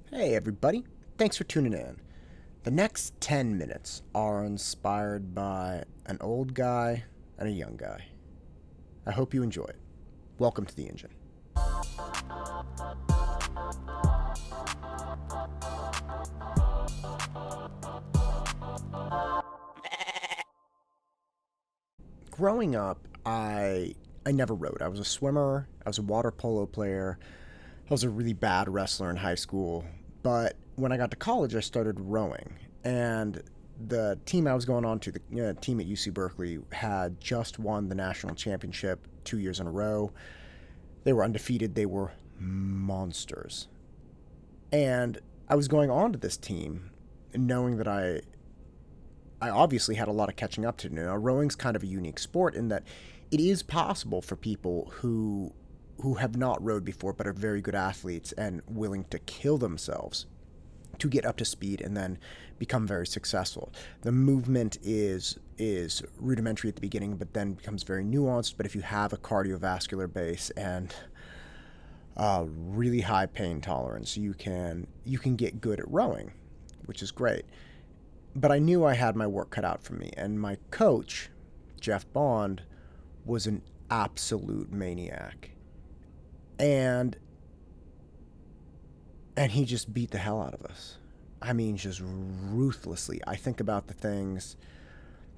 Hey, everybody. Thanks for tuning in. The next 10 minutes are inspired by an old guy and a young guy. I hope you enjoy it. Welcome to the engine. Growing up, I never rode. I was a swimmer, I was a water polo player, I was a really bad wrestler in high school. But when I got to college, I started rowing. And the team I was going on to, the team at UC Berkeley, had just won the national championship 2 years in a row. They were undefeated. They were monsters. And I was going on to this team knowing that I obviously had a lot of catching up to do. Now, rowing's kind of a unique sport in that it is possible for people who have not rowed before but are very good athletes and willing to kill themselves to get up to speed and then become very successful. The movement is rudimentary at the beginning, but then becomes very nuanced. But if you have a cardiovascular base and really high pain tolerance, you can get good at rowing, which is great. But I knew I had my work cut out for me, and my coach, Jeff Bond, was an absolute maniac, and and he just beat the hell out of us. I mean, just ruthlessly. I think about the things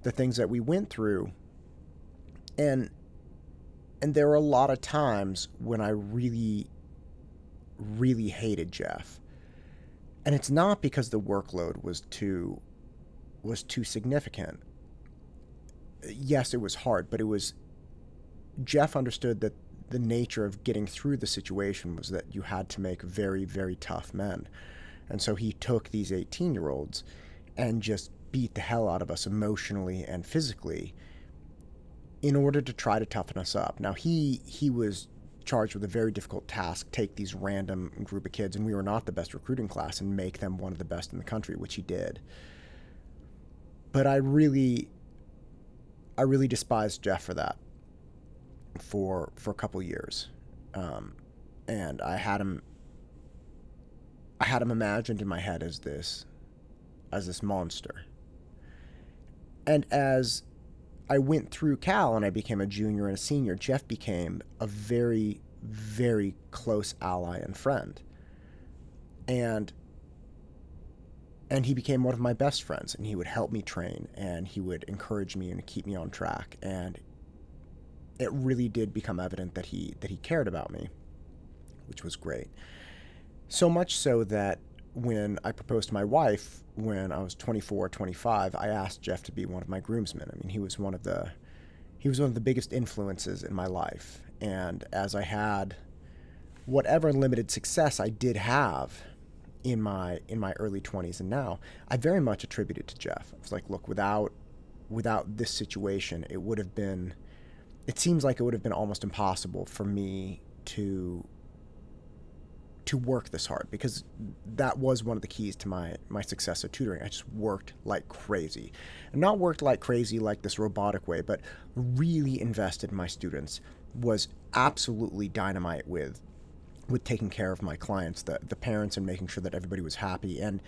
that we went through, and and there were a lot of times when I really hated Jeff. And it's not because the workload was too significant. Yes, it was hard, but it was Jeff understood that the nature of getting through the situation was that you had to make very, very tough men. And so he took these 18-year-olds and just beat the hell out of us emotionally and physically in order to try to toughen us up. Now he was charged with a very difficult task: take these random group of kids, and we were not the best recruiting class, and make them one of the best in the country, which he did. But I really despised Jeff for that for a couple years, um, and I had him imagined in my head as this monster. And as I went through Cal and I became a junior and a senior, Jeff became a very, very close ally and friend. And and he became one of my best friends, and he would help me train, and he would encourage me and keep me on track. And it really did become evident that he cared about me, which was great. So much so that when I proposed to my wife when I was 24, 25, I asked Jeff to be one of my groomsmen. I mean, he was one of the biggest influences in my life. And as I had whatever limited success I did have in my early 20s and now, I very much attribute it to Jeff. It's like, look, without this situation, it seems like it would have been almost impossible for me to work this hard, because that was one of the keys to my success at tutoring. I just worked like crazy, and not worked like crazy like this robotic way, but really invested in my students. Was absolutely dynamite with taking care of my clients, the parents, and making sure that everybody was happy, and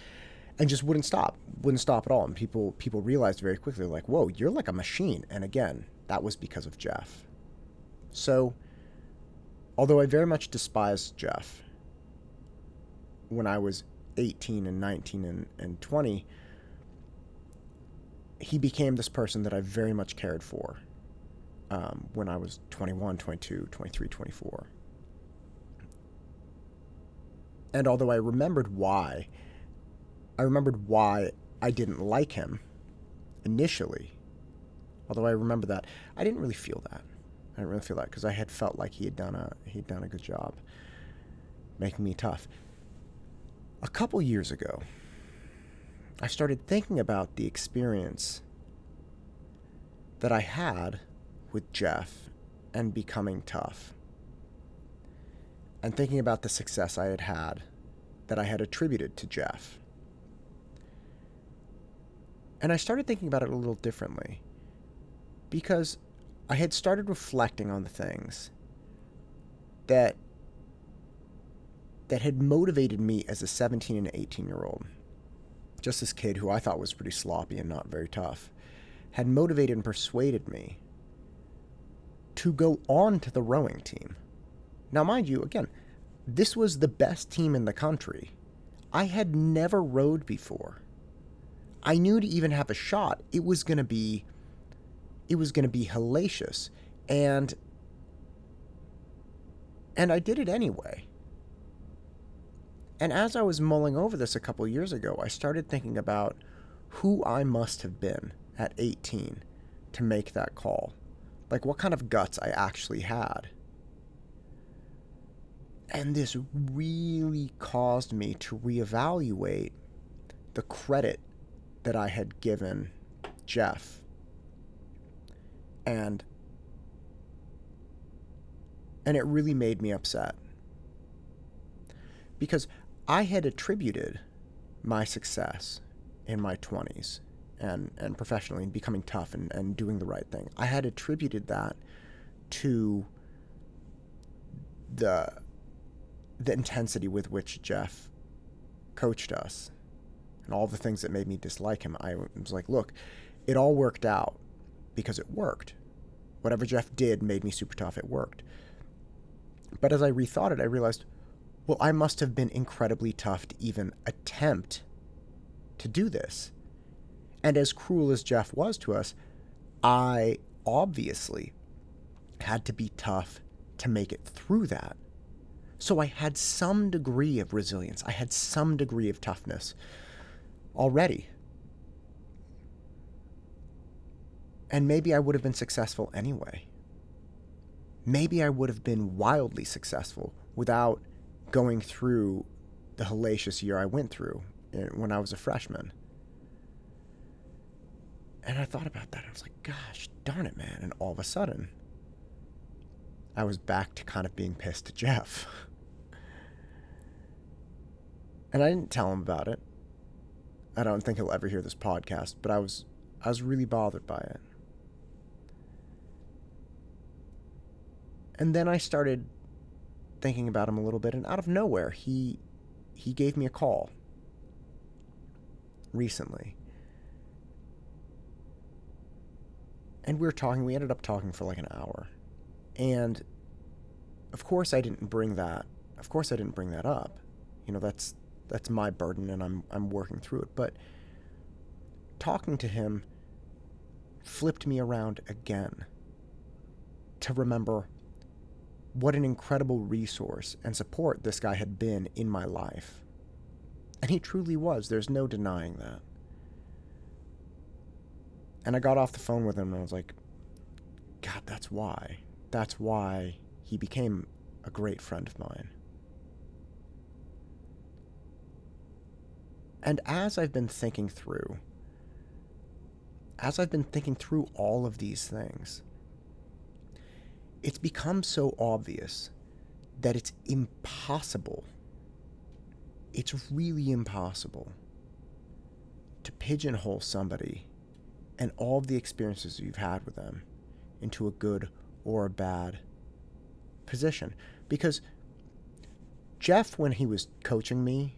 just wouldn't stop at all. And people realized very quickly, like, whoa, you're like a machine. And again, that was because of Jeff. So although I very much despised Jeff when I was 18 and 19 and 20, he became this person that I very much cared for, when I was 21, 22, 23, 24. And although I remembered why I didn't like him initially, although I remember that, I didn't really feel that. I didn't really feel that because I had felt like he had done a good job making me tough. A couple years ago, I started thinking about the experience that I had with Jeff and becoming tough, and thinking about the success I had had that I had attributed to Jeff. And I started thinking about it a little differently, because I had started reflecting on the things that that had motivated me as a 17 and 18-year-old, just this kid who I thought was pretty sloppy and not very tough, had motivated and persuaded me to go on to the rowing team. Now, mind you, again, this was the best team in the country. I had never rowed before. I knew to even have a shot, it was going to be hellacious. And I did it anyway. And as I was mulling over this a couple years ago, I started thinking about who I must have been at 18 to make that call. Like, what kind of guts I actually had. And this really caused me to reevaluate the credit that I had given Jeff. And it really made me upset. Because I had attributed my success in my 20s and professionally and becoming tough and doing the right thing. I had attributed that to the intensity with which Jeff coached us and all the things that made me dislike him. I was like, look, it all worked out because it worked. Whatever Jeff did made me super tough. It worked. But as I rethought it, I realized, well, I must have been incredibly tough to even attempt to do this. And as cruel as Jeff was to us, I obviously had to be tough to make it through that. So I had some degree of resilience. I had some degree of toughness already. And maybe I would have been successful anyway. Maybe I would have been wildly successful without going through the hellacious year I went through when I was a freshman. And I thought about that. I was like, gosh, darn it, man. And all of a sudden, I was back to kind of being pissed at Jeff. And I didn't tell him about it. I don't think he'll ever hear this podcast, but I was really bothered by it. And then I started thinking about him a little bit, and out of nowhere, he gave me a call recently. And we ended up talking for like an hour. And of course I didn't bring that up. You know, that's my burden, and I'm working through it. But talking to him flipped me around again to remember what an incredible resource and support this guy had been in my life. And he truly was. There's no denying that. And I got off the phone with him and I was like, God, that's why. That's why he became a great friend of mine. And as I've been thinking through all of these things, it's become so obvious that it's impossible. It's really impossible to pigeonhole somebody and all of the experiences you've had with them into a good or a bad position. Because Jeff, when he was coaching me,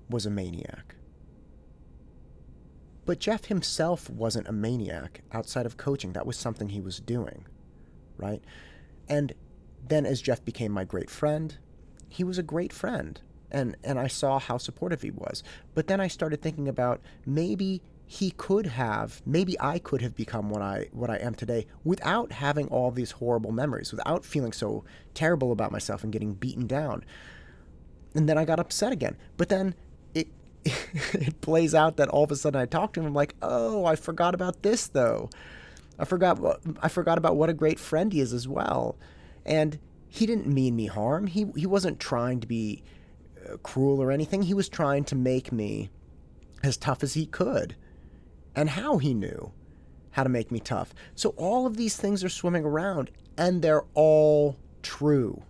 was a maniac. But Jeff himself wasn't a maniac outside of coaching. That was something he was doing, right? And then as Jeff became my great friend, he was a great friend. And I saw how supportive he was. But then I started thinking about maybe I could have become what I am today without having all these horrible memories, without feeling so terrible about myself and getting beaten down. And then I got upset again. But then it plays out that all of a sudden I talk to him, I'm like, oh, I forgot about this though. I forgot about what a great friend he is as well. And he didn't mean me harm. He wasn't trying to be cruel or anything. He was trying to make me as tough as he could. And how he knew how to make me tough. So all of these things are swimming around, and they're all true.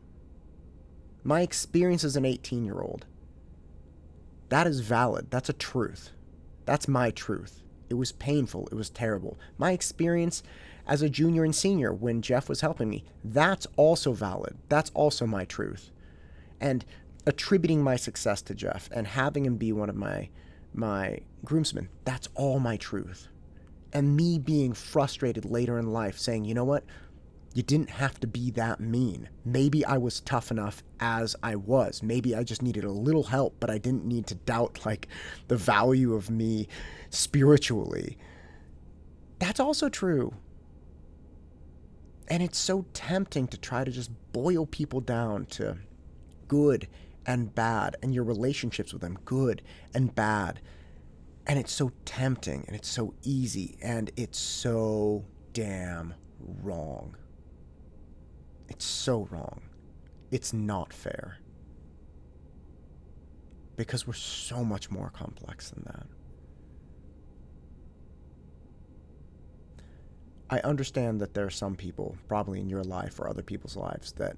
My experience as an 18-year-old, that is valid. That's a truth. That's my truth. It was painful. It was terrible. My experience as a junior and senior when Jeff was helping me, that's also valid. That's also my truth. And attributing my success to Jeff and having him be one of my groomsmen, that's all my truth. And me being frustrated later in life saying, you know what? You didn't have to be that mean. Maybe I was tough enough as I was. Maybe I just needed a little help, but I didn't need to doubt like the value of me spiritually. That's also true. And it's so tempting to try to just boil people down to good and bad, and your relationships with them, good and bad. And it's so tempting, and it's so easy, and it's so damn wrong. It's so wrong. It's not fair. Because we're so much more complex than that. I understand that there are some people, probably in your life or other people's lives, that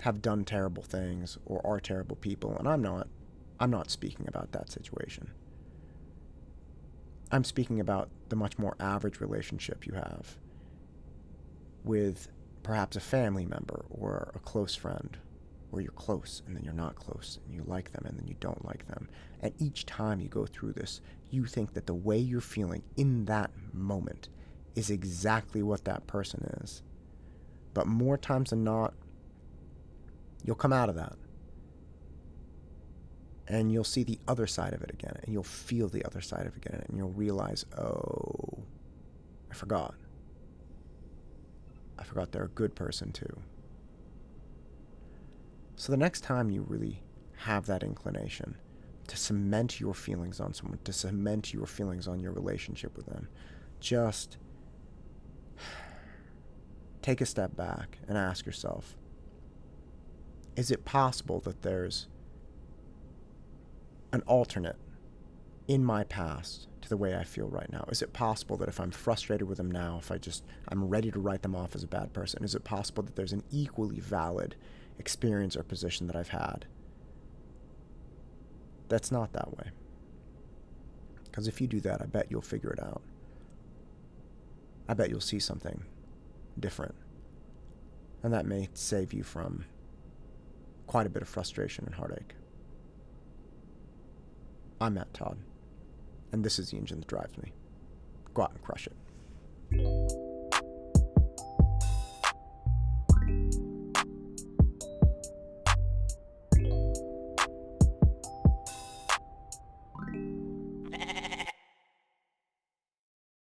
have done terrible things or are terrible people, and I'm not speaking about that situation. I'm speaking about the much more average relationship you have with perhaps a family member or a close friend, where you're close and then you're not close, and you like them and then you don't like them. And each time you go through this, you think that the way you're feeling in that moment is exactly what that person is. But more times than not, you'll come out of that. And you'll see the other side of it again, and you'll feel the other side of it again, and you'll realize, oh, I forgot. I forgot they're a good person too. So the next time you really have that inclination to cement your feelings on someone, to cement your feelings on your relationship with them, just take a step back and ask yourself, is it possible that there's an alternate in my past to the way I feel right now? Is it possible that if I'm frustrated with them now, if I'm ready to write them off as a bad person, is it possible that there's an equally valid experience or position that I've had that's not that way? Because if you do that, I bet you'll figure it out. I bet you'll see something different. And that may save you from quite a bit of frustration and heartache. I'm Matt Todd, and this is the engine that drives me. Go out and crush it.